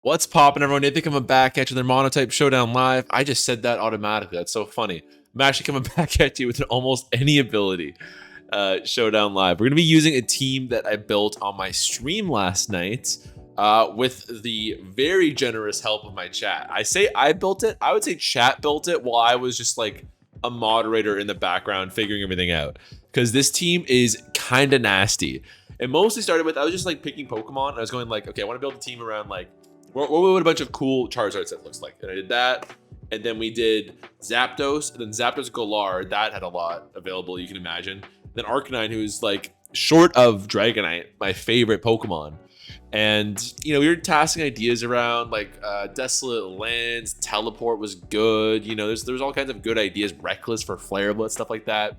What's poppin', everyone? Nathan coming back at you with their Monotype Showdown Live. I just said that automatically. That's so funny. I'm actually coming back at you with almost any ability. Showdown Live. We're going to be using a team that I built on my stream last night with the very generous help of my chat. I say I built it. I would say chat built it while I was just like a moderator in the background figuring everything out. Because this team is kind of nasty. It mostly started with, I was just like picking Pokemon. And I was going like, okay, I want to build a team around like, what would a bunch of cool Charizard set looks like? And I did that. And then we did Zapdos, and then Zapdos Galar. That had a lot available, you can imagine. Then Arcanine, who's like short of Dragonite, my favorite Pokemon. And, you know, we were tasking ideas around like Desolate Lands, Teleport was good. You know, there's all kinds of good ideas. Reckless for Flare Blitz, stuff like that.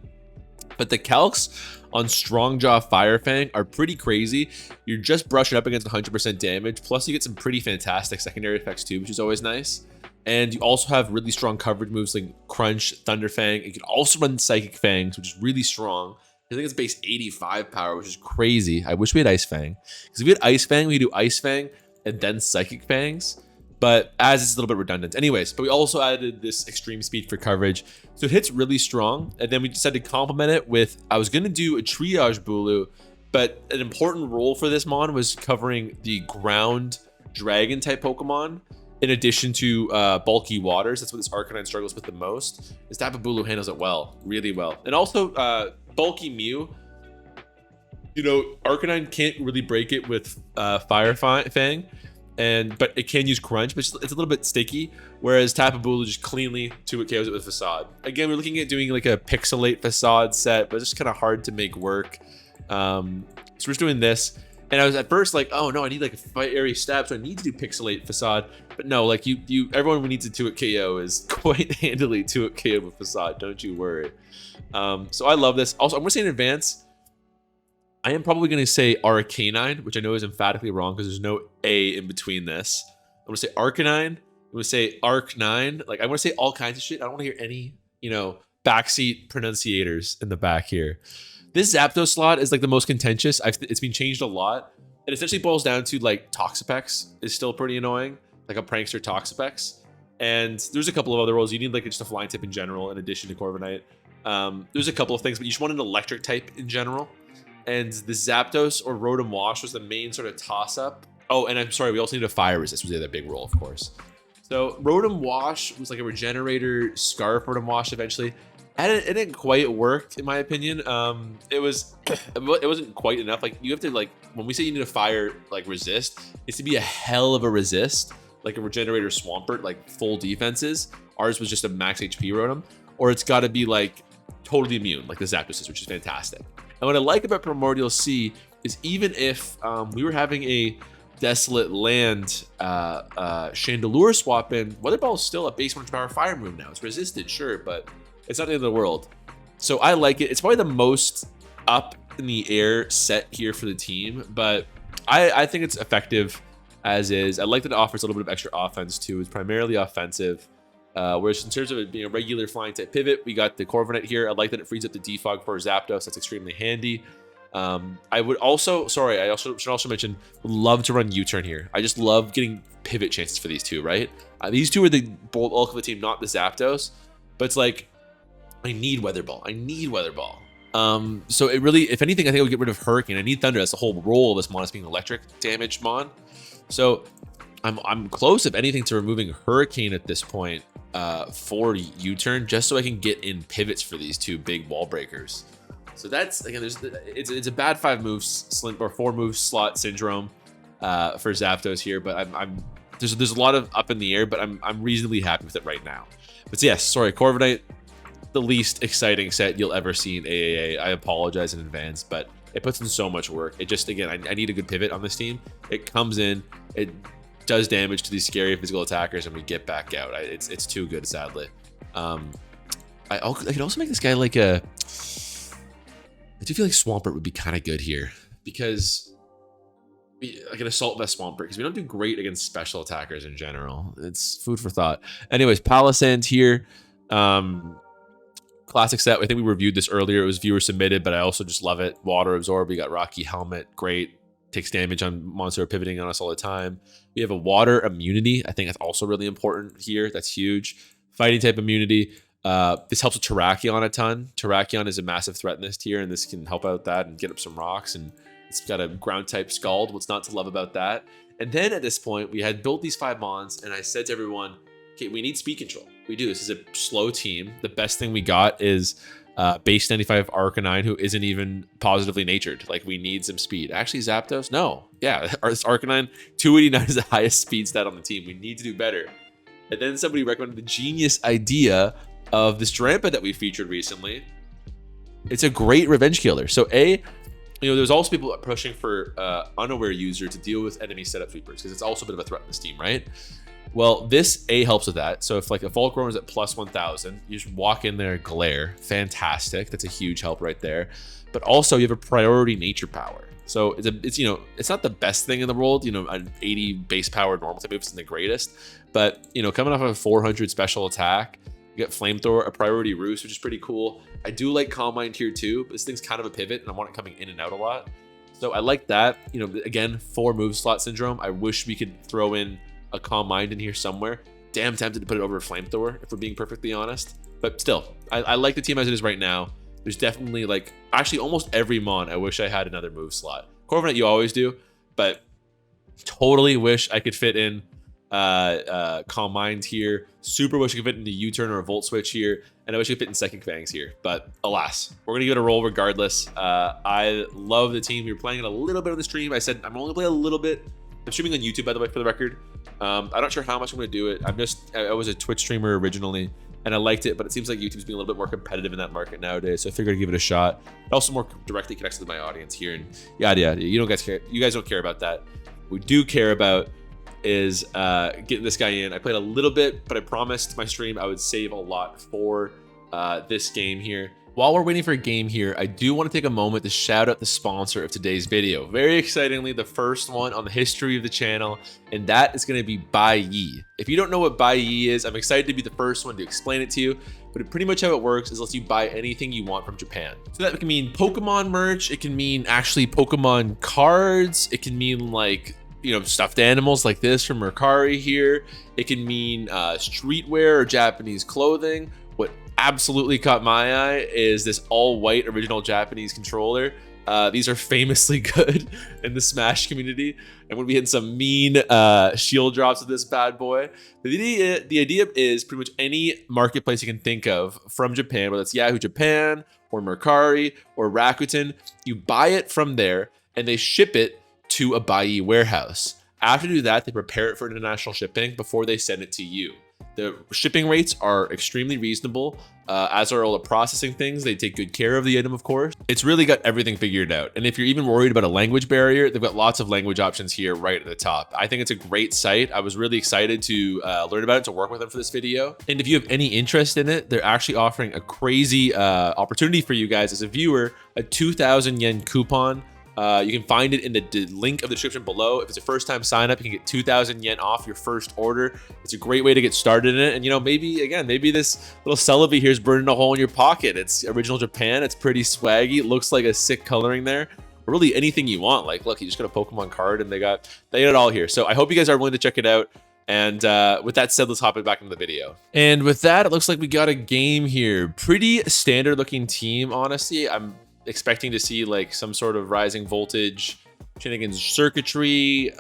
But the calcs on Strong Jaw Fire Fang are pretty crazy. You're just brushing up against 100% damage. Plus, you get some pretty fantastic secondary effects too, which is always nice. And you also have really strong coverage moves like Crunch, Thunder Fang. You can also run Psychic Fangs, which is really strong. I think it's base 85 power, which is crazy. I wish we had Ice Fang. Because if we had Ice Fang, we could do Ice Fang and then Psychic Fangs. But as it's a little bit redundant. Anyways, but we also added this extreme speed for coverage. So it hits really strong. And then we decided to complement it with, I was going to do a Triage Bulu, but an important role for this mon was covering the ground dragon type Pokemon in addition to bulky waters. That's what this Arcanine struggles with the most. This type of Bulu handles it well, really well. And also bulky Mew. You know, Arcanine can't really break it with Fire Fang. But it can use Crunch, but it's a little bit sticky, whereas Tapu Bulu just cleanly 2-hit KOs it with Facade. Again, we're looking at doing like a Pixelate Facade set, but it's just kind of hard to make work. So we're just doing this, and I was at first like, oh no, I need like a Fiery Stab, so I need to do Pixelate Facade. But no, like everyone who needs a 2-hit KO is quite handily 2-hit KO with Facade, don't you worry. So I love this. Also, I'm gonna say in advance, I am probably going to say Arcanine, which I know is emphatically wrong because there's no A in between this. I'm going to say Arcanine. I'm going to say Arc9. Like, I want to say all kinds of shit. I don't want to hear any, you know, backseat pronunciators in the back here. This Zapdos slot is like the most contentious. It's been changed a lot. It essentially boils down to like Toxapex is still pretty annoying, like a prankster Toxapex. And there's a couple of other roles. You need like just a flying type in general in addition to Corviknight. There's a couple of things, but you just want an electric type in general. And the Zapdos or Rotom Wash was the main sort of toss-up. Oh, and I'm sorry, we also need a Fire Resist, was the other big role, of course. So Rotom Wash was like a Regenerator Scarf Rotom Wash eventually. And it didn't quite work, in my opinion. It wasn't quite enough. Like, you have to, like, when we say you need a Fire, like, resist, it's to be a hell of a resist, like a Regenerator Swampert, like, full defenses. Ours was just a max HP Rotom. Or it's got to be, like, totally immune, like the Zapdos is, which is fantastic. And what I like about Primordial Sea is even if we were having a Desolate Land Chandelure swap in, Weather Ball is still a base 100 power fire move now. It's resisted, sure, but it's not the end of the world. So I like it. It's probably the most up in the air set here for the team, but I think it's effective as is. I like that it offers a little bit of extra offense too. It's primarily offensive. Whereas in terms of it being a regular flying type pivot, we got the Corviknight here. I like that it frees up the defog for Zapdos. That's extremely handy. I would also, sorry, I should also mention, love to run U-turn here. I just love getting pivot chances for these two, right? These two are the bulk of the team, not the Zapdos. But it's like, I need Weather Ball. I need Weather Ball. So it really, if anything, I think I would get rid of Hurricane. I need Thunder. That's the whole role of this mon, is being electric damage mon. So I'm close, if anything, to removing Hurricane at this point for U-turn, just so I can get in pivots for these two big wall breakers. So that's, again, it's a bad 5 moves or 4 move slot syndrome for Zapdos here, but there's a lot of up in the air, but I'm reasonably happy with it right now. But yes, sorry, Corviknight, the least exciting set you'll ever see in AAA. I apologize in advance, but it puts in so much work. It just, again, I need a good pivot on this team. It comes in, it does damage to these scary physical attackers, and we get back out. It's too good, sadly. I could also make this guy like a, I do feel like Swampert would be kind of good here, because like an Assault Vest Swampert, because we don't do great against special attackers in general. It's food for thought. Anyways, Palisand here. Classic set. I think we reviewed this earlier. It was viewer submitted, but I also just love it. Water Absorb. We got Rocky Helmet. Great. takes damage on monsters who are pivoting on us all the time. We have a water immunity. I think that's also really important here. That's huge. Fighting type immunity. This helps with Terrakion a ton. Terrakion is a massive threat in this tier, and this can help out that and get up some rocks. And it's got a ground type Scald. What's not to love about that? And then at this point, we had built these 5 Mons, and I said to everyone, okay, we need speed control. We do. This is a slow team. The best thing we got is base 95 Arcanine, who isn't even positively natured. Like, we need some speed. Actually, Zapdos? No. Yeah, our Arcanine, 289 is the highest speed stat on the team. We need to do better. And then somebody recommended the genius idea of this Drampa that we featured recently. It's a great revenge killer. So there's also people pushing for unaware user to deal with enemy setup sweepers, because it's also a bit of a threat in this team, right? Well, this helps with that. So if like a Volcarona is at plus 1000, you just walk in there, glare. Fantastic. That's a huge help right there. But also you have a priority nature power. So it's not the best thing in the world. An 80 base power normal type move isn't the greatest. But coming off of a 400 special attack, you get Flamethrower, a priority roost, which is pretty cool. I do like Calm Mind tier 2, but this thing's kind of a pivot, and I want it coming in and out a lot. So I like that. Again, 4 move slot syndrome. I wish we could throw in a Calm Mind in here somewhere. Damn tempted to put it over a Flamethrower, if we're being perfectly honest. But still, I like the team as it is right now. There's definitely, actually almost every Mon, I wish I had another move slot. Corviknight you always do, but totally wish I could fit in Calm Mind here. Super wish I could fit in the U-turn or a Volt Switch here. And I wish I could fit in Psychic Fangs here. But alas, we're going to give it a roll regardless. I love the team. We were playing it a little bit on the stream. I said I'm only playing a little bit. I'm streaming on YouTube, by the way, for the record. I'm not sure how much I'm going to do it. I was a Twitch streamer originally, and I liked it, but it seems like YouTube's being a little bit more competitive in that market nowadays, so I figured I'd give it a shot. It also more directly connects to my audience here, and yada yada. You guys don't care about that. What we do care about is getting this guy in. I played a little bit, but I promised my stream I would save a lot for this game here. While we're waiting for a game here, I do want to take a moment to shout out the sponsor of today's video. Very excitingly, the first one on the history of the channel, and that is going to be Buyee. If you don't know what Buyee is, I'm excited to be the first one to explain it to you, but pretty much how it works is it lets you buy anything you want from Japan. So that can mean Pokemon merch, it can mean actually Pokemon cards, it can mean stuffed animals like this from Mercari here, it can mean streetwear or Japanese clothing. What absolutely caught my eye is this all-white original Japanese controller. These are famously good in the Smash community, and when we hit some mean shield drops with this bad boy, the idea is pretty much any marketplace you can think of from Japan, whether it's Yahoo Japan or Mercari or Rakuten, you buy it from there and they ship it to a Buyee warehouse. After they do that, they prepare it for international shipping before they send it to you. The shipping rates are extremely reasonable, as are all the processing things. They take good care of the item, of course. It's really got everything figured out. And if you're even worried about a language barrier, they've got lots of language options here right at the top. I think it's a great site. I was really excited to learn about it, to work with them for this video. And if you have any interest in it, they're actually offering a crazy opportunity for you guys as a viewer, a 2,000 yen coupon. You can find it in the link of the description below. If it's a first time sign up, you can get 2,000 yen off your first order. It's a great way to get started in it. And maybe this little Celebi here is burning a hole in your pocket. It's original Japan. It's pretty swaggy. It looks like a sick coloring there. Or really anything you want. Look, you just got a Pokemon card and they got it all here. So I hope you guys are willing to check it out. And with that said, let's hop back into the video. And with that, it looks like we got a game here. Pretty standard looking team, honestly. I'm expecting to see some sort of rising voltage shenanigans circuitry,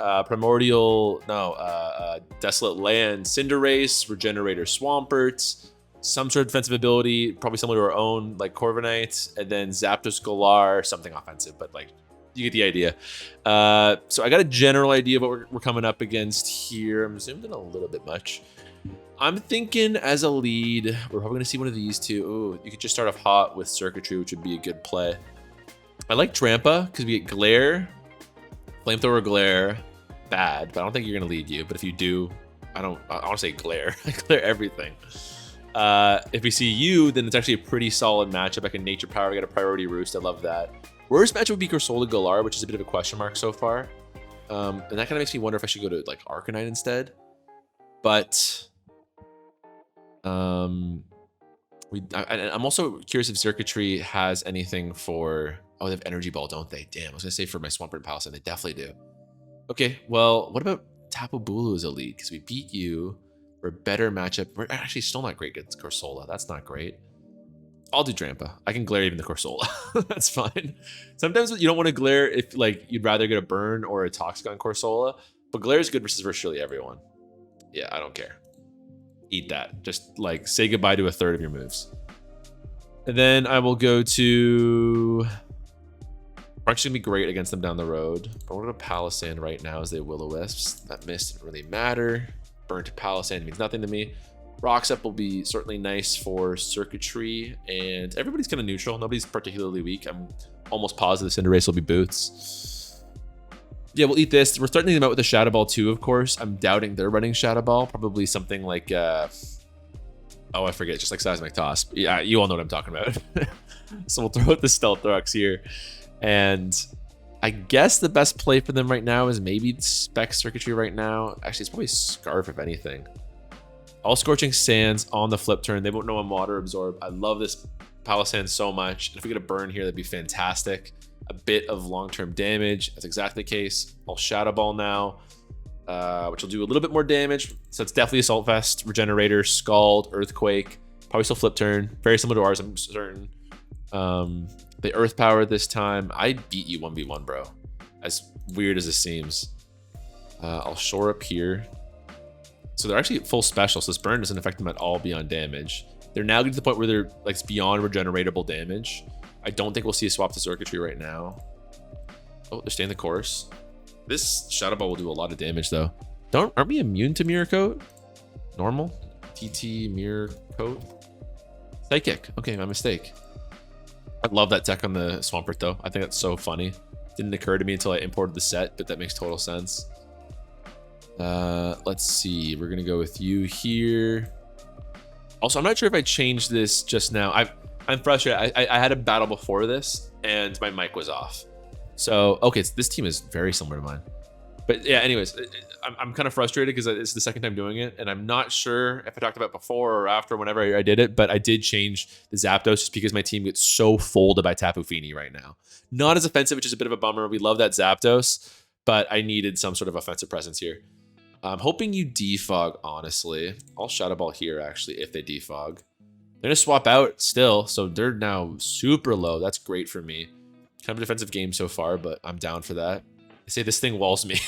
desolate land Cinderace, regenerator Swamperts, some sort of defensive ability, probably similar to our own Corviknight, and then Zapdos Galar, something offensive, but you get the idea. So I got a general idea of what we're coming up against here. I'm zoomed in a little bit much. I'm thinking as a lead, we're probably going to see one of these two. Ooh, you could just start off hot with circuitry, which would be a good play. I like Drampa because we get Glare, Flamethrower Glare, bad, but I don't think you're going to lead you. But if you do, I want to say Glare. I Glare everything. If we see you, then it's actually a pretty solid matchup. I can Nature Power, I got a Priority Roost. I love that. Worst matchup would be Corsola Galar, which is a bit of a question mark so far. And that kind of makes me wonder if I should go to Arcanine instead. But I'm also curious if circuitry has anything for Oh, they have Energy Ball, don't they? Damn, I was gonna say for my Swampert and Palisade, they definitely do. Okay, well, what about Tapu Bulu as a lead? Because we beat you. We're a better matchup. We're actually still not great against Corsola. That's not great. I'll do Drampa. I can glare even the Corsola. That's fine. Sometimes you don't want to glare if like you'd rather get a burn or a Toxic on Corsola, but glare is good versus virtually everyone. Yeah, I don't care. Eat that. Just like say goodbye to a third of your moves. And then I will go to... Crunch gonna be great against them down the road. But we're gonna Palisand right now as they Will-O-Wisps. That miss didn't really matter. Burn to Palisand means nothing to me. Rocks Up will be certainly nice for Circuitry, and everybody's kind of neutral. Nobody's particularly weak. I'm almost positive Cinderace will be Boots. Yeah, we'll eat this. We're starting them out with a Shadow Ball too, of course. I'm doubting they're running Shadow Ball. Probably something like, oh, I forget, just like Seismic Toss. Yeah, you all know what I'm talking about. So we'll throw out the Stealth Rocks here. And I guess the best play for them right now is maybe Spec Circuitry right now. Actually, it's probably Scarf, if anything. All Scorching Sands on the flip turn. They won't know I'm Water Absorb. I love this Palisand so much. And if we get a burn here, that'd be fantastic. A bit of long-term damage. That's exactly the case. I'll Shadow Ball now, which will do a little bit more damage. So it's definitely Assault Vest, Regenerator, Scald, Earthquake. Probably still flip turn. Very similar to ours, I'm certain. The Earth Power this time. I beat you 1v1, bro. As weird as it seems. I'll shore up here. So they're actually full special, so this burn doesn't affect them at all beyond damage. They're now getting to the point where they're like it's beyond regeneratable damage. I don't think we'll see a swap to Circuitry right now. Oh, they're staying the course. This Shadow Ball will do a lot of damage though. Aren't we immune to Mirror Coat? Normal? TT Mirror Coat? Psychic. Okay, my mistake. I love that tech on the Swampert though. I think that's so funny. Didn't occur to me until I imported the set, but that makes total sense. Let's see. We're gonna go with you here. Also, I'm not sure if I changed this just now. I'm frustrated. I had a battle before this and my mic was off. So okay, this team is very similar to mine. But yeah, anyways, I'm kind of frustrated because it's the second time doing it, and I'm not sure if I talked about before or after, whenever I did it, but I did change the Zapdos just because my team gets so folded by Tapu Fini right now. Not as offensive, which is a bit of a bummer. We love that Zapdos, but I needed some sort of offensive presence here. I'm hoping you defog, honestly. I'll Shadow Ball here, actually, if they defog. They're going to swap out still, so they're now super low. That's great for me. Kind of a defensive game so far, but I'm down for that. They say this thing walls me.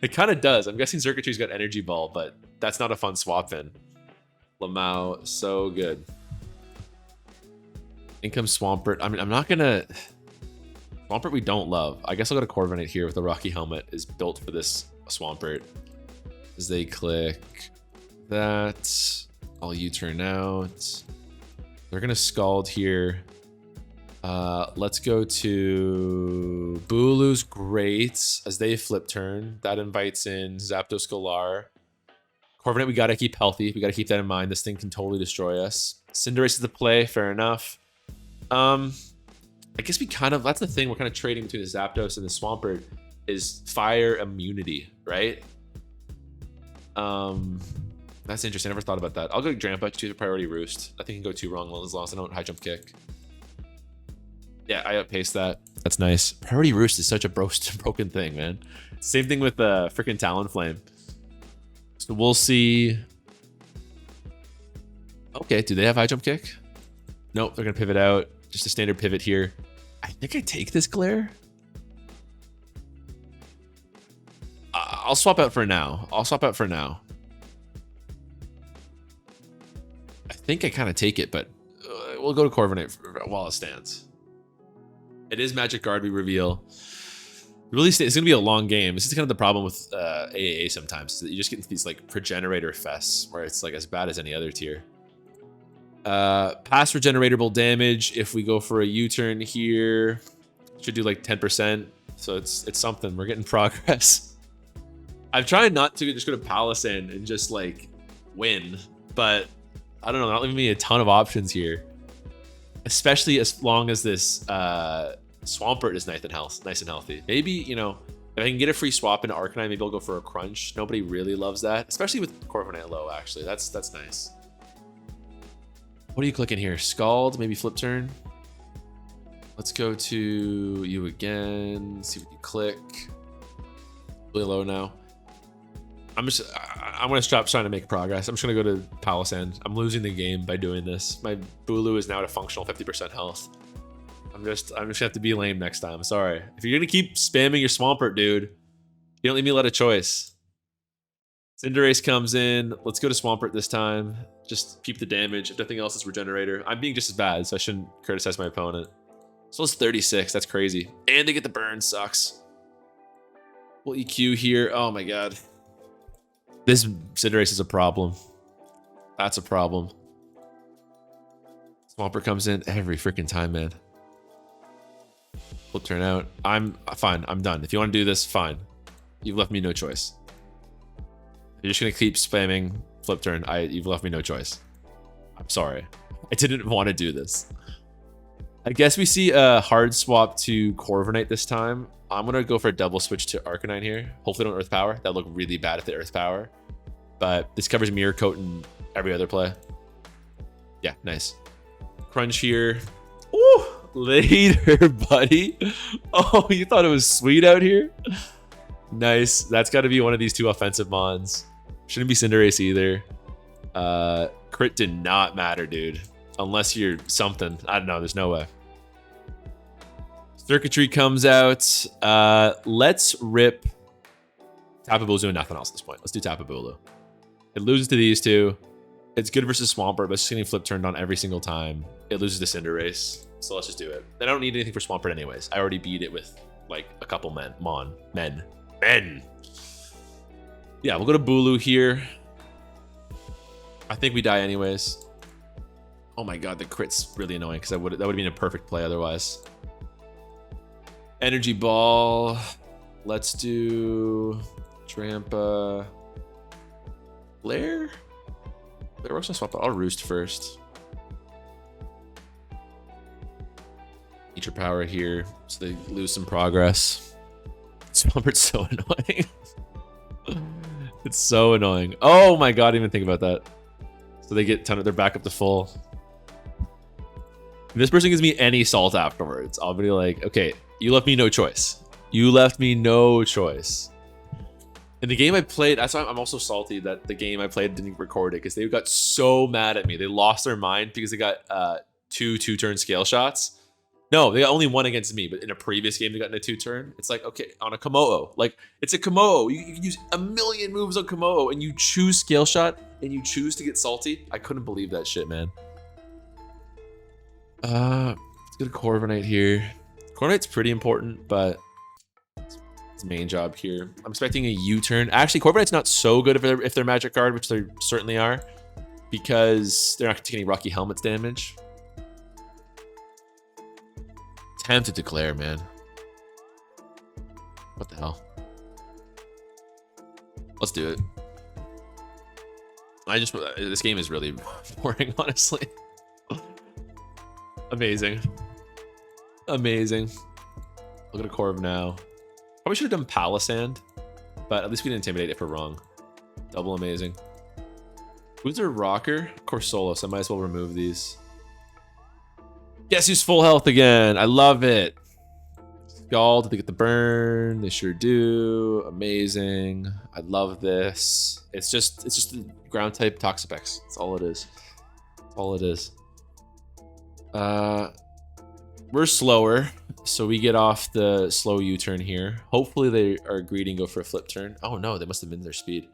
It kind of does. I'm guessing Circuitry's got Energy Ball, but that's not a fun swap in. Lamau, so good. In comes Swampert. I mean, I'm not going to... Swampert we don't love. I guess I'll go to Corviknight here with the Rocky Helmet. Is built for this Swampert. As they click that, I'll U-turn out. They're gonna Scald here. Let's go to Bulu's great as they flip turn. That invites in Zapdos Galar. Corviknight, we gotta keep healthy. We gotta keep that in mind. This thing can totally destroy us. Cinderace is the play, fair enough. I guess we kind of, that's the thing, we're kind of trading between the Zapdos and the Swampert is fire immunity, right? That's interesting. I never thought about that. I'll go Drampa, choose a priority roost. I think you can go too wrong as long as I don't high jump kick. Yeah, I outpaced that. That's nice. Priority roost is such a broken thing, man. Same thing with the freaking Talonflame. So we'll see. Okay, do they have high jump kick? Nope, they're gonna pivot out. Just a standard pivot here. I think I take this glare. I'll swap out for now. I think I kind of take it, but we'll go to Corviknight while it stands. It is Magic Guard we reveal. Really, it's going to be a long game. This is kind of the problem with AAA sometimes. Is that you just get into these like Progenerator fests where it's like as bad as any other tier. Pass regeneratable damage. If we go for a U-turn here, should do like 10%. So it's something. We're getting progress. I'm trying not to just go to Palisand and just like win, but I don't know. Not leaving me a ton of options here, especially as long as this Swampert is nice and healthy. Maybe, you know, if I can get a free swap into Arcanine, maybe I'll go for a Crunch. Nobody really loves that, especially with Corviknight low. Actually, that's nice. What are you clicking here? Scald, maybe flip turn. Let's go to you again. See what you click. Really low now. I'm gonna stop trying to make progress. I'm just gonna go to Palisand. I'm losing the game by doing this. My Bulu is now at a functional 50% health. I'm just gonna have to be lame next time. I'm sorry. If you're gonna keep spamming your Swampert, dude, you don't leave me a lot of choice. Cinderace comes in. Let's go to Swampert this time. Just keep the damage. If nothing else, it's Regenerator. I'm being just as bad, so I shouldn't criticize my opponent. So it's 36. That's crazy. And they get the burn. Sucks. We'll EQ here. Oh my god. This Cinderace is a problem. That's a problem. Swampert comes in every freaking time, man. Flip turn out. I'm fine. I'm done. If you want to do this, fine. You've left me no choice. You're just gonna keep spamming flip turn. You've left me no choice. I'm sorry. I didn't want to do this. I guess we see a hard swap to Corviknight this time. I'm gonna go for a double switch to Arcanine here. Hopefully don't Earth Power. That'd look really bad if they Earth Power. But this covers Mirror Coat and every other play. Yeah, nice. Crunch here. Ooh, later, buddy. Oh, you thought it was sweet out here? Nice. That's got to be one of these two offensive mons. Shouldn't be Cinderace either. Crit did not matter, dude. Unless you're something. I don't know. There's no way. Circuitry comes out. Let's rip Tapu Bulu's doing nothing else at this point. Let's do Tapu Bulu. It loses to these two. It's good versus Swampert, but it's getting flip turned on every single time. It loses to Cinderace. So let's just do it. I don't need anything for Swampert anyways. I already beat it with like a couple men. Men. Yeah, we'll go to Bulu here. I think we die anyways. Oh my god, the crit's really annoying because that would have been a perfect play otherwise. Energy Ball. Let's do Trampa. Blair? Blair works on swap, but I'll Roost first. Nature Power here, so they lose some progress. Swampert's so annoying. It's so annoying. Oh my god, I didn't even think about that. So they get they're back up to full. If this person gives me any salt afterwards, I'll be like, okay, you left me no choice. You left me no choice. In the game I played, that's why I'm also salty that the game I played didn't record it, because they got so mad at me. They lost their mind because they got two-turn scale shots. No, they got only one against me, but in a previous game they got in a 2-turn. It's like, okay, on a Komodo. Like, it's a Komodo. You can use a million moves on Komodo, and you choose scale shot, and you choose to get salty. I couldn't believe that shit, man. Let's go to Corviknight here. Corviknight's pretty important, but it's main job here. I'm expecting a U-turn. Actually, Corviknight's not so good if they're Magic Guard, which they certainly are, because they're not going to take any Rocky Helmets damage. Time to declare, man. What the hell? Let's do it. This game is really boring, honestly. Amazing. Amazing. Look at a Corv now. Probably should have done Palisand, but at least we didn't intimidate if we're wrong. Double amazing. Who's their rocker? Of course, Solo, so I might as well remove these. Guess who's full health again? I love it. Scald, they get the burn. They sure do. Amazing. I love this. It's just a ground type Toxapex. That's all it is. That's all it is. We're slower, so we get off the slow U-turn here. Hopefully they are greedy and go for a flip turn. Oh no, they must have been their speed.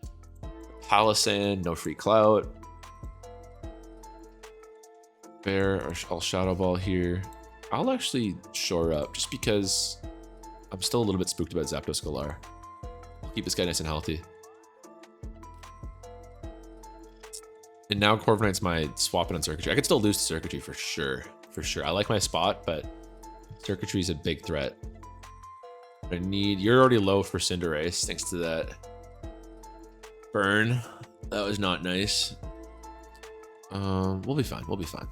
Palisand, no free clout. Bear, I'll Shadow Ball here. I'll actually shore up just because I'm still a little bit spooked about Zapdos Galar. I'll keep this guy nice and healthy. And now Corviknight's my swap it on Circuitry. I could still lose to Circuitry for sure. For sure. I like my spot, but Circuitry is a big threat. You're already low for Cinderace, thanks to that burn. That was not nice. We'll be fine. We'll be fine.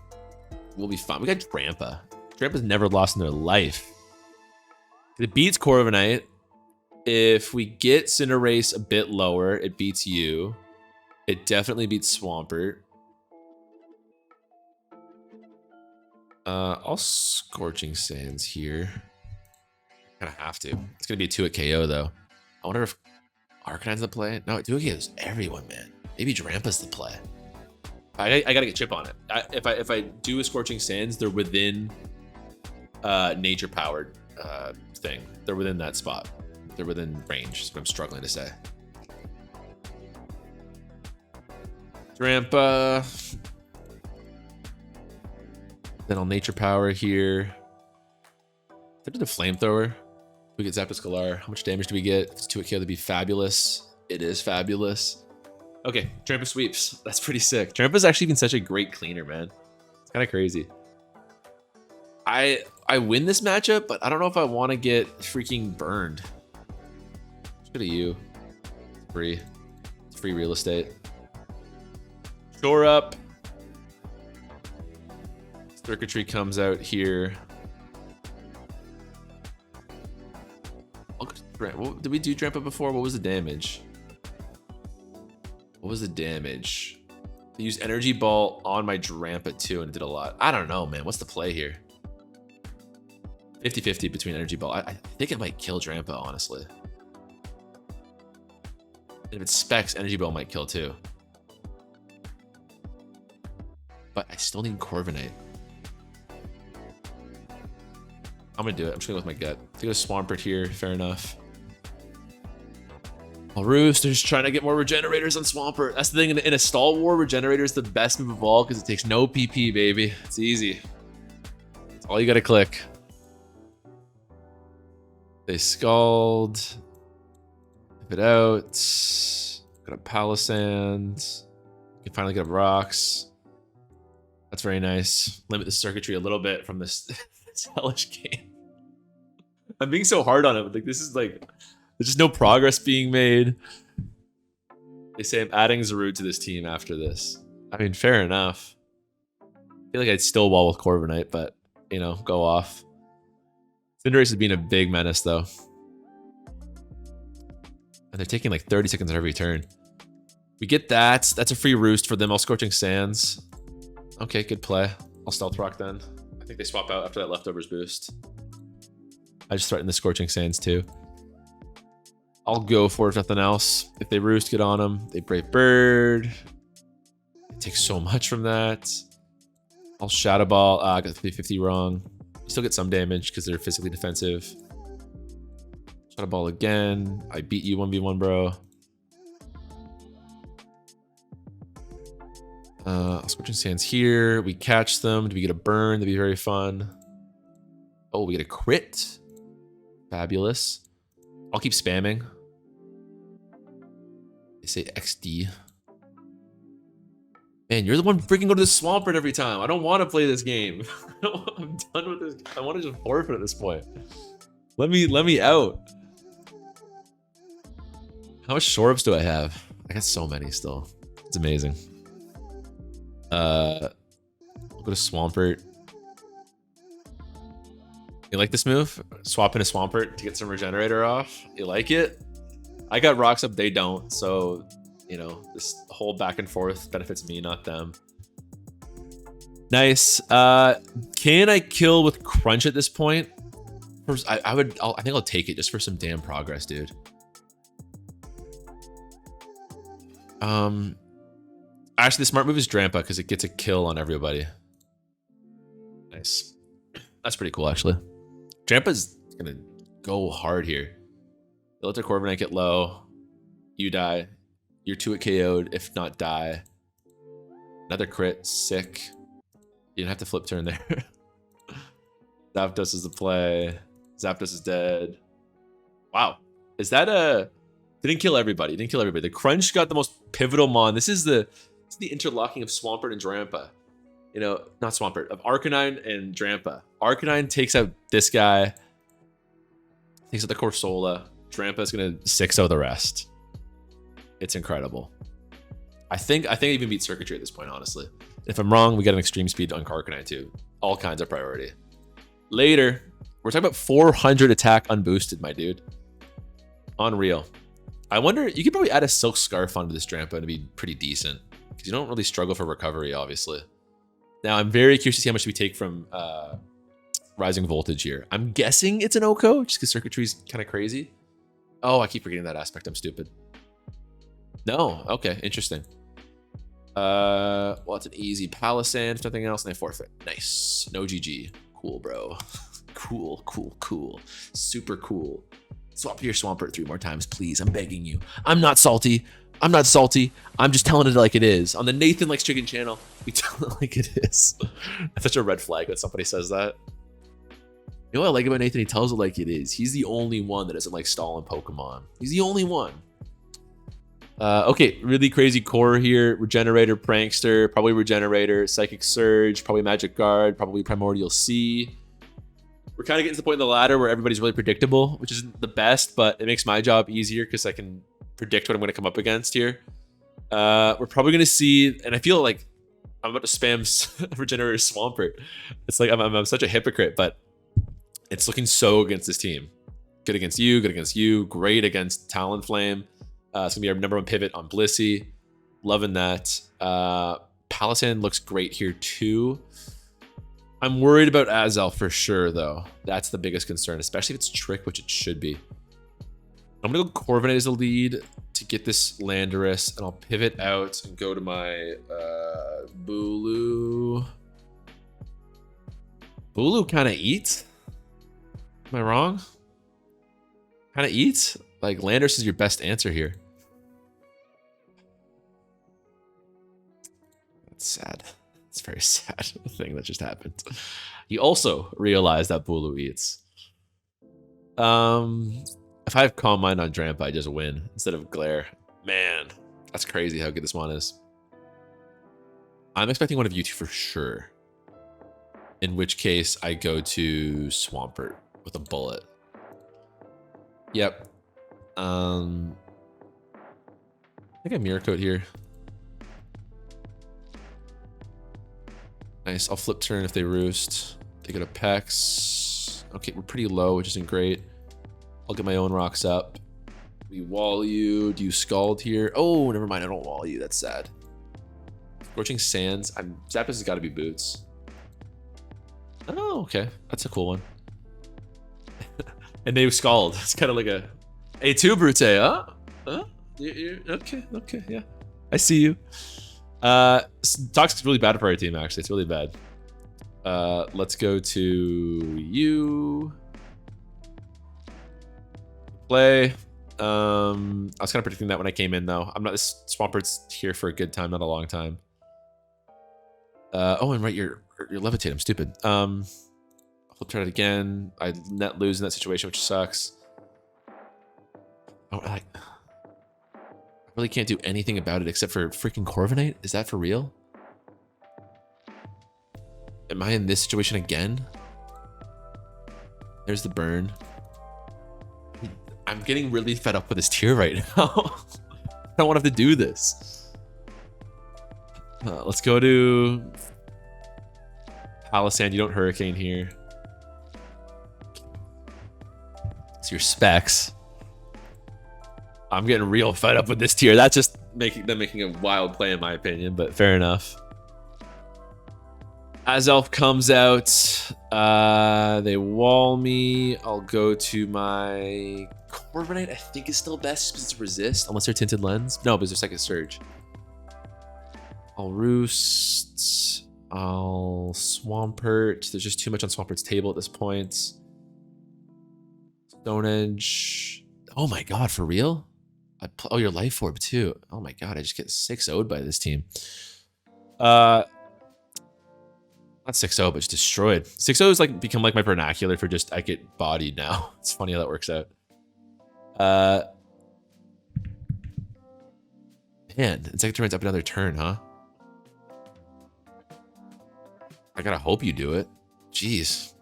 We'll be fine. We got Trampa. Trampa's never lost in their life. It beats Corviknight. If we get Cinderace a bit lower, it beats you. It definitely beats Swampert. I'll Scorching Sands here. Kind of have to. It's gonna be a 2-hit KO though. I wonder if Arcanine's the play. No, 2-hit KO is everyone, man. Maybe Drampa's the play. I gotta get chip on it. If I do a Scorching Sands, they're within nature powered thing. They're within that spot. They're within range. Is what I'm struggling to say. Drampa. Then I'll nature power here. If I did a flamethrower, we get Zapdos Galar. How much damage do we get? If it's 2-hit KO, that'd be fabulous. It is fabulous. Okay, Trampa sweeps. That's pretty sick. Trampa's actually been such a great cleaner, man. It's kind of crazy. I win this matchup, but I don't know if I want to get freaking burned. Let's go to you. It's free. It's free real estate. Shore up. Circuitry comes out here. Did we do Drampa before? What was the damage? What was the damage? I used Energy Ball on my Drampa too, and it did a lot. I don't know, man. What's the play here? 50-50 between Energy Ball. I think it might kill Drampa, honestly. And if it specs, Energy Ball might kill too. But I still need Corviknight. I'm gonna do it. I'm just gonna go with my gut. I go Swampert here. Fair enough. Well, Roost, they're just trying to get more Regenerators on Swampert. That's the thing. In a stall war, Regenerator is the best move of all because it takes no PP, baby. It's easy. It's all you gotta click. They Scald. Whip it out. Got a Palisand. You can finally get up Rocks. That's very nice. Limit the circuitry a little bit from this, this hellish game. I'm being so hard on it. Like, this is like, there's just no progress being made. They say I'm adding Zarude to this team after this. I mean, fair enough. I feel like I'd still wall with Corviknight, but, you know, go off. Cinderace is being a big menace, though. And they're taking like 30 seconds on every turn. We get that. That's a free Roost for them. I'll Scorching Sands. Okay, good play. I'll Stealth Rock then. I think they swap out after that Leftovers boost. I just threatened the Scorching Sands too. I'll go for it if nothing else. If they Roost, get on them. They Brave Bird. It takes so much from that. I'll Shadow Ball. I got 350 wrong. You still get some damage because they're physically defensive. Shadow Ball again. I beat you 1v1, bro. Scorching Sands here. We catch them. Do we get a burn? That'd be very fun. Oh, we get a crit. Fabulous. I'll keep spamming. They say XD. Man, you're the one freaking go to the Swampert every time. I don't want to play this game. I'm done with this. I want to just forfeit at this point. Let me out. How much shore-ups do I have? I got so many still. It's amazing. I'll go to Swampert. You like this move? Swap in a Swampert to get some Regenerator off. You like it? I got rocks up, they don't. So, you know, this whole back and forth benefits me, not them. Nice. Can I kill with Crunch at this point? First, I think I'll take it just for some damn progress, dude. Actually, the smart move is Drampa because it gets a kill on everybody. Nice. That's pretty cool, actually. Drampa's gonna go hard here. They let their Corviknight get low. You die. You're 2-hit KO'd, if not die. Another crit. Sick. You didn't have to flip turn there. Zapdos is the play. Zapdos is dead. Wow. Is that a... Didn't kill everybody. Didn't kill everybody. The Crunch got the most pivotal mon. This is the interlocking of Swampert and Drampa. You know, not Swampert, of Arcanine and Drampa. Arcanine takes out this guy. Takes out the Corsola. Drampa's gonna 6-0 the rest. It's incredible. I think I even beat Circuitry at this point, honestly. If I'm wrong, we got an extreme speed on Arcanine too. All kinds of priority. Later, we're talking about 400 attack unboosted, my dude. Unreal. I wonder, you could probably add a Silk Scarf onto this Drampa and it'd be pretty decent. Because you don't really struggle for recovery, obviously. Now, I'm very curious to see how much we take from Rising Voltage here. I'm guessing it's an Oko, just because circuitry's kind of crazy. Oh, I keep forgetting that aspect. I'm stupid. No. Okay, interesting. Well, it's an easy Palisand, if nothing else, and they forfeit. Nice. No GG. Cool, bro. Cool, cool, cool. Super cool. Swap your Swampert 3 more times, please. I'm begging you. I'm not salty. I'm not salty. I'm just telling it like it is. On the Nathan Likes Chicken channel, we tell it like it is. That's such a red flag when somebody says that. You know what I like about Nathan? He tells it like it is. He's the only one that doesn't like stall in Pokemon. He's the only one. Okay, really crazy core here. Regenerator, Prankster, probably Regenerator, Psychic Surge, probably Magic Guard, probably Primordial Sea. We're kind of getting to the point in the ladder where everybody's really predictable, which isn't the best, but it makes my job easier because I can predict what I'm going to come up against here. We're probably going to see, and I feel like I'm about to spam Regenerator Swampert. It's like I'm such a hypocrite, but it's looking so against this team. Good against you, great against Talonflame. It's gonna be our #1 pivot on Blissey. Loving that. Palisand looks great here too. I'm worried about Azelf for sure though. That's the biggest concern, especially if it's Trick, which it should be. I'm gonna go Corviknight as a lead to get this Landorus, and I'll pivot out and go to my Bulu. Bulu kind of eats. Am I wrong? Kind of eats? Like, Landorus is your best answer here. That's sad. It's very sad, the thing that just happened. You also realize that Bulu eats. If I have Calm Mind on Drampa, I just win instead of Glare. Man, that's crazy how good this one is. I'm expecting one of you two for sure. In which case, I go to Swampert with a bullet. Yep. I think I Mirror Coat here. Nice. I'll flip turn if they roost. They go to Pex. Okay, we're pretty low, which isn't great. I'll get my own rocks up. We wall you. Do you Scald here? Oh, never mind. I don't wall you. That's sad. Scorching Sands. Zapdos has got to be Boots. Oh, okay. That's a cool one. And they Scald. It's kind of like a A2 Brute, huh? Huh? Okay, yeah. I see you. Toxic's really bad for our team, actually. It's really bad. Let's go to you. Play. I was kind of predicting that when I came in, though. I'm not. This Swampert's here for a good time, not a long time. Oh, and right, you're Levitate. I'm stupid. I'll try it again. I net lose in that situation, which sucks. Oh, I really can't do anything about it except for freaking Corviknight. Is that for real? Am I in this situation again? There's the burn. I'm getting really fed up with this tier right now. I don't want to have to do this. Let's go to Palisand. You don't Hurricane here. It's your Specs. I'm getting real fed up with this tier. That's just making a wild play in my opinion, but fair enough. Azelf comes out. They wall me. I'll go to my Corviknight. I think is still best because it's resist, unless they're Tinted Lens. No, but there's Second Surge. I'll Roost. I'll Swampert. There's just too much on Swampert's table at this point. Stone Edge. Oh my god, for real? Oh, your Life Orb too. Oh my god, I just get 6-0'd by this team. Not 6-0, but just destroyed. 6-0 is like become like my vernacular for just I get bodied now. It's funny how that works out. Man, Insectoid's up another turn, huh? I gotta hope you do it. Jeez.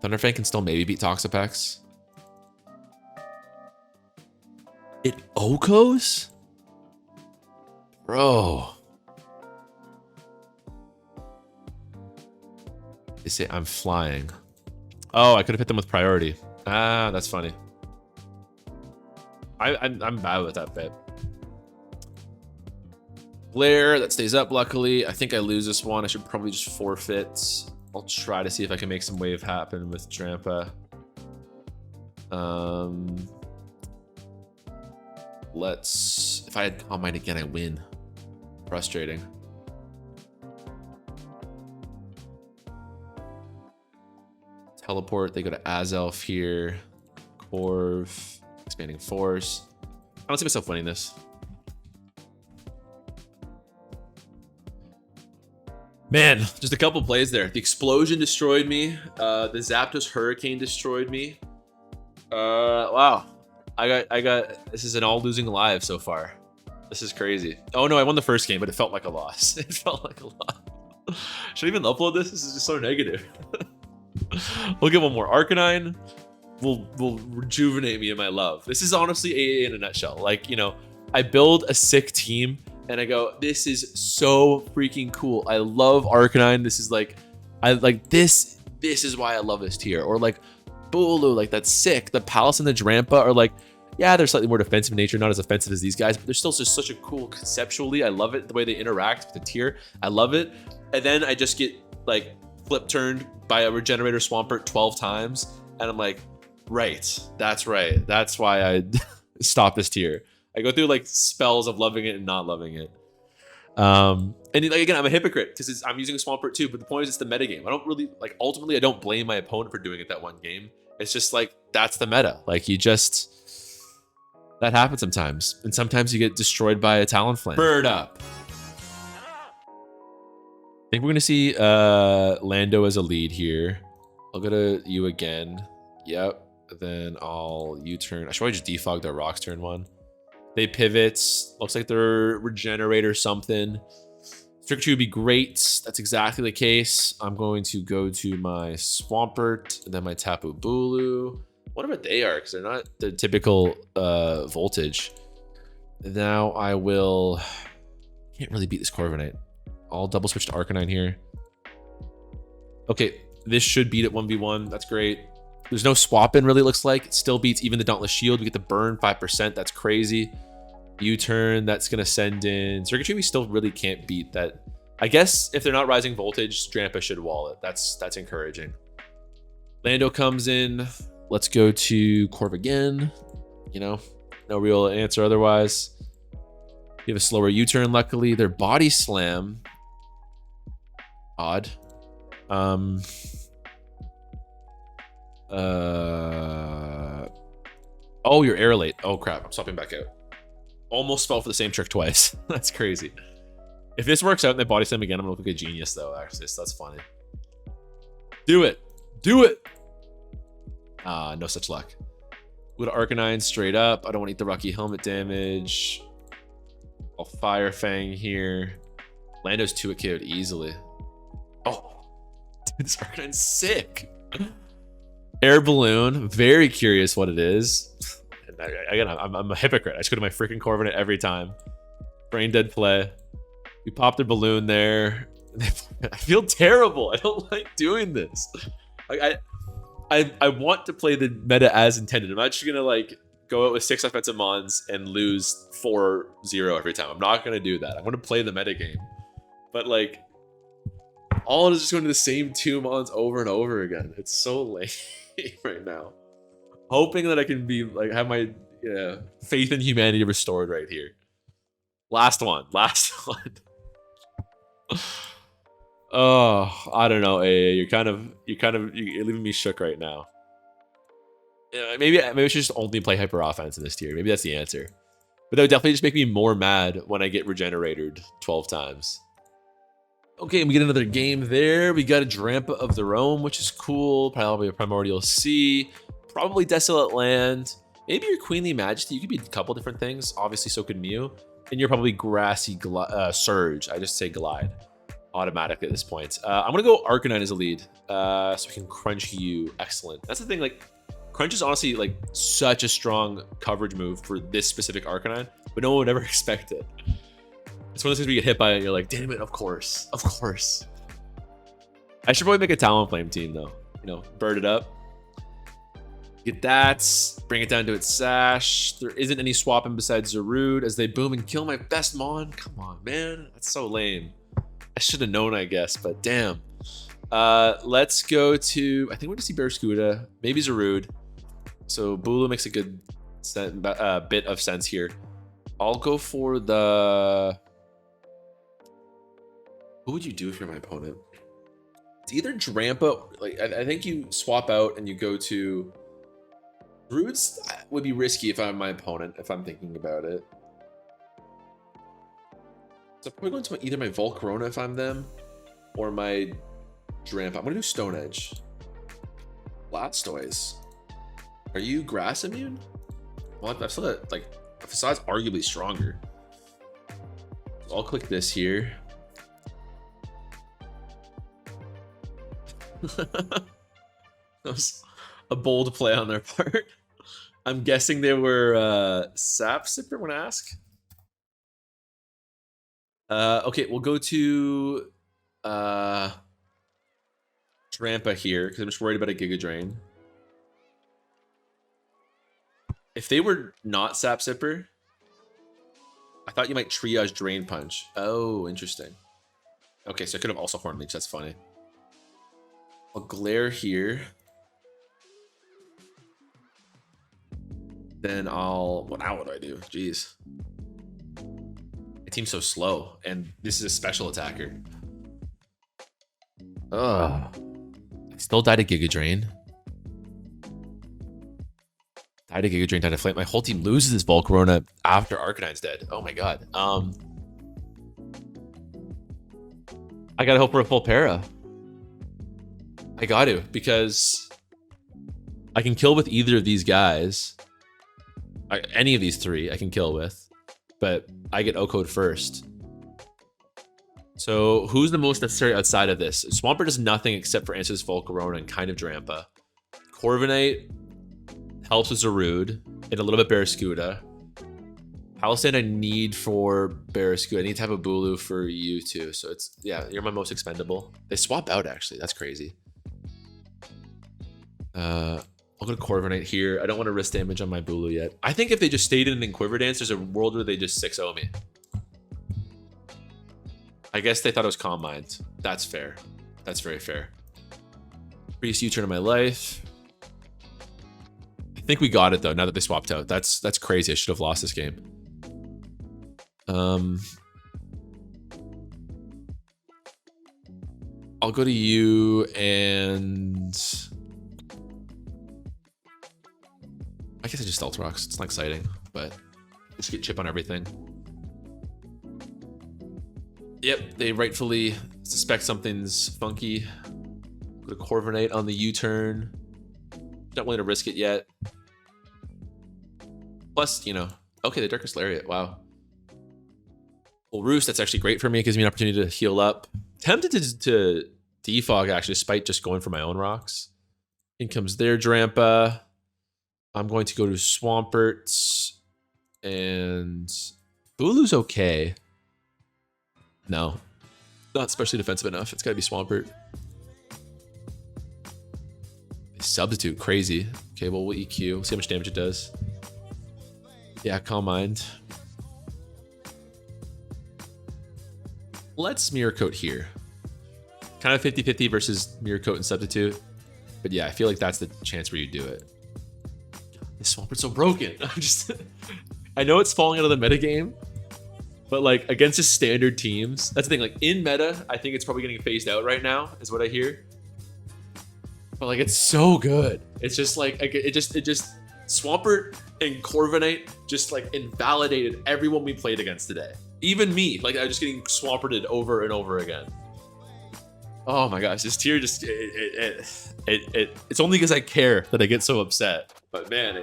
Thunderfang can still maybe beat Toxapex. It Okos? Bro. They say I'm flying. Oh, I could have hit them with priority. Ah, that's funny. I'm bad with that bit. Blair, that stays up, luckily. I think I lose this one. I should probably just forfeit. I'll try to see if I can make some wave happen with Drampa. If I had Calm Mind again, I win. Frustrating. Teleport, they go to Azelf here. Corv, Expanding Force. I don't see myself winning this. Man, just a couple plays there. The Explosion destroyed me. The Zapdos Hurricane destroyed me. Wow. I got, this is an all losing live so far. This is crazy. Oh no, I won the first game, but it felt like a loss. It felt like a loss. Should I even upload this? This is just so negative. We'll get one more. Arcanine will rejuvenate me in my love. This is honestly AAA in a nutshell. Like, you know, I build a sick team and I go, this is so freaking cool. I love Arcanine. This is like, this is why I love this tier. Or like Bulu, like that's sick. The Palace and the Drampa are like, yeah, they're slightly more defensive in nature, not as offensive as these guys, but they're still just such a cool conceptually. I love it, the way they interact with the tier. I love it. And then I just get like flip turned by a Regenerator Swampert 12 times. And I'm like, right, that's right. That's why I stop this tier. I go through like spells of loving it and not loving it. And like, again, I'm a hypocrite because I'm using a Swampert too, but the point is it's the meta game. I don't really, like, ultimately I don't blame my opponent for doing it that one game. It's just like, that's the meta. Like you just, that happens sometimes. And sometimes you get destroyed by a Talonflame. Bird up. I think we're going to see Lando as a lead here. I'll go to you again. Yep. Then I'll U-turn. I should probably just defog their Rocks turn one. They pivot. Looks like they're Regenerator something. Trick would be great. That's exactly the case. I'm going to go to my Swampert and then my Tapu Bulu. Wonder what they are because they're not the typical voltage. Now I will. Can't really beat this Corviknight. I'll double switch to Arcanine here. Okay, this should beat it 1v1. That's great. There's no swap in, really, looks like. It still beats even the Dauntless Shield. We get the burn 5%. That's crazy. U-turn, that's going to send in. Circuitry, we still really can't beat that. I guess if they're not rising voltage, Drampa should wall it. That's encouraging. Lando comes in. Let's go to Corv again. You know, no real answer otherwise. You have a slower U-turn, luckily. Their Body Slam. Odd. Oh, you're air late. Oh crap, I'm swapping back out. Almost fell for the same trick twice. That's crazy. If this works out and they Body Slam again, I'm gonna look like a genius though, actually, so that's funny. Do it. Do it. No such luck. Go to Arcanine straight up. I don't want to eat the Rocky Helmet damage. I'll Fire Fang here. Lando's 2 KO'd easily. Oh, dude, this Arcanine's sick. Air Balloon, very curious what it is. And again, I'm a hypocrite. I just go to my freaking Corviknight every time. Brain dead play. We popped a balloon there. I feel terrible. I don't like doing this. Like I want to play the meta as intended. I'm not just gonna like go out with 6 offensive mons and lose 4-0 every time. I'm not gonna do that. I want to play the meta game. But like, all it is just going to the same 2 mons over and over again. It's so lame right now. Hoping that I can be like have my faith in humanity restored right here. Last one. Oh, I don't know. AA, you're leaving me shook right now. Maybe I should just only play hyper offense in this tier. Maybe that's the answer. But that would definitely just make me more mad when I get regenerated 12 times. Okay, and we get another game there. We got a Drampa of their own, which is cool. Probably a Primordial Sea. Probably Desolate Land. Maybe your Queenly Majesty. You could be a couple different things. Obviously, so could Mew. And you're probably Grassy Surge. I just say Glide automatically at this point. I'm going to go Arcanine as a lead. So we can crunch you. Excellent. That's the thing. Like, Crunch is honestly like such a strong coverage move for this specific Arcanine, but no one would ever expect it. It's one of those things we get hit by and you're like, damn it, of course. Of course. I should probably make a Talonflame team though. You know, bird it up. Get that. Bring it down to its sash. There isn't any swapping besides Zarude as they boom and kill my best Mon. Come on, man. That's so lame. I should have known, I guess, but damn. Let's go to... I think we're going to see Barraskewda. Maybe Zarude. So Bulu makes a good bit of sense here. I'll go for the... What would you do if you're my opponent? It's either Drampa... Like, I think you swap out and you go to... Roots would be risky if I'm my opponent, if I'm thinking about it. So I'm probably going to either my Volcarona if I'm them, or my Drampa. I'm going to do Stone Edge. Blastoise. Are you Grass immune? Well, I've still got, like, Facade's arguably stronger. So I'll click this here. That was a bold play on their part. I'm guessing they were Sap Sipper when I ask. Okay, we'll go to Drampa here because I'm just worried about a Giga Drain. If they were not Sap Sipper, I thought you might triage Drain Punch. Oh, interesting. Okay, so I could have also Horn Leech. That's funny. I'll Glare here. Then I'll... Well, now what do I do? Jeez. My team's so slow, and this is a special attacker. Ugh. I still died to Giga Drain. Died to Giga Drain, died to Flame. My whole team loses this Volcarona after Arcanine's dead. Oh my god. I gotta hope for a full para. I got to, because I can kill with either of these guys. Any of these three I can kill with, but I get O-Code first. So who's the most necessary outside of this? Swampert does nothing except for answers Volcarona and kind of Drampa. Corviknight helps with Zarude and a little bit Barraskewda. Palisade I need for Barraskewda. I need to have a Bulu for you too. So it's, yeah, you're my most expendable. They swap out actually. That's crazy. I'll go to Corviknight here. I don't want to risk damage on my Bulu yet. I think if they just stayed in Quiver Dance, there's a world where they just 6-0 me. I guess they thought it was Calm Mind. That's fair. That's very fair. Priest U-turn of my life. I think we got it though, now that they swapped out. That's crazy. I should have lost this game. I'll go to you and... I guess I just Stealth Rocks. It's not exciting, but just get chip on everything. Yep, they rightfully suspect something's funky. Go to Corviknight on the U-turn. Not willing to risk it yet. Plus, you know, okay, the Darkest Lariat. Wow. Well, Roost, that's actually great for me. It gives me an opportunity to heal up. Tempted to defog actually, despite just going for my own rocks. In comes their Drampa. I'm going to go to Swampert, and Bulu's okay. No, not especially defensive enough. It's got to be Swampert. Substitute, crazy. Okay, well, we'll EQ. We'll see how much damage it does. Yeah, Calm Mind. Let's Mirror Coat here. Kind of 50-50 versus Mirror Coat and Substitute. But yeah, I feel like that's the chance where you do it. This Swampert's so broken. I know it's falling out of the metagame, but like against just standard teams, that's the thing. Like in meta, I think it's probably getting phased out right now, is what I hear. But like it's so good. It's just like it just Swampert and Corviknight just like invalidated everyone we played against today. Even me, like I was just getting Swamperted over and over again. Oh my gosh, this tier just it's only because I care that I get so upset. But man,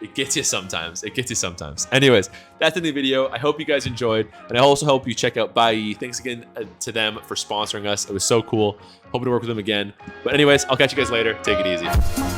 it gets you sometimes. It gets you sometimes. Anyways, that's the video. I hope you guys enjoyed. And I also hope you check out Buyee. Thanks again to them for sponsoring us. It was so cool. Hoping to work with them again. But anyways, I'll catch you guys later. Take it easy.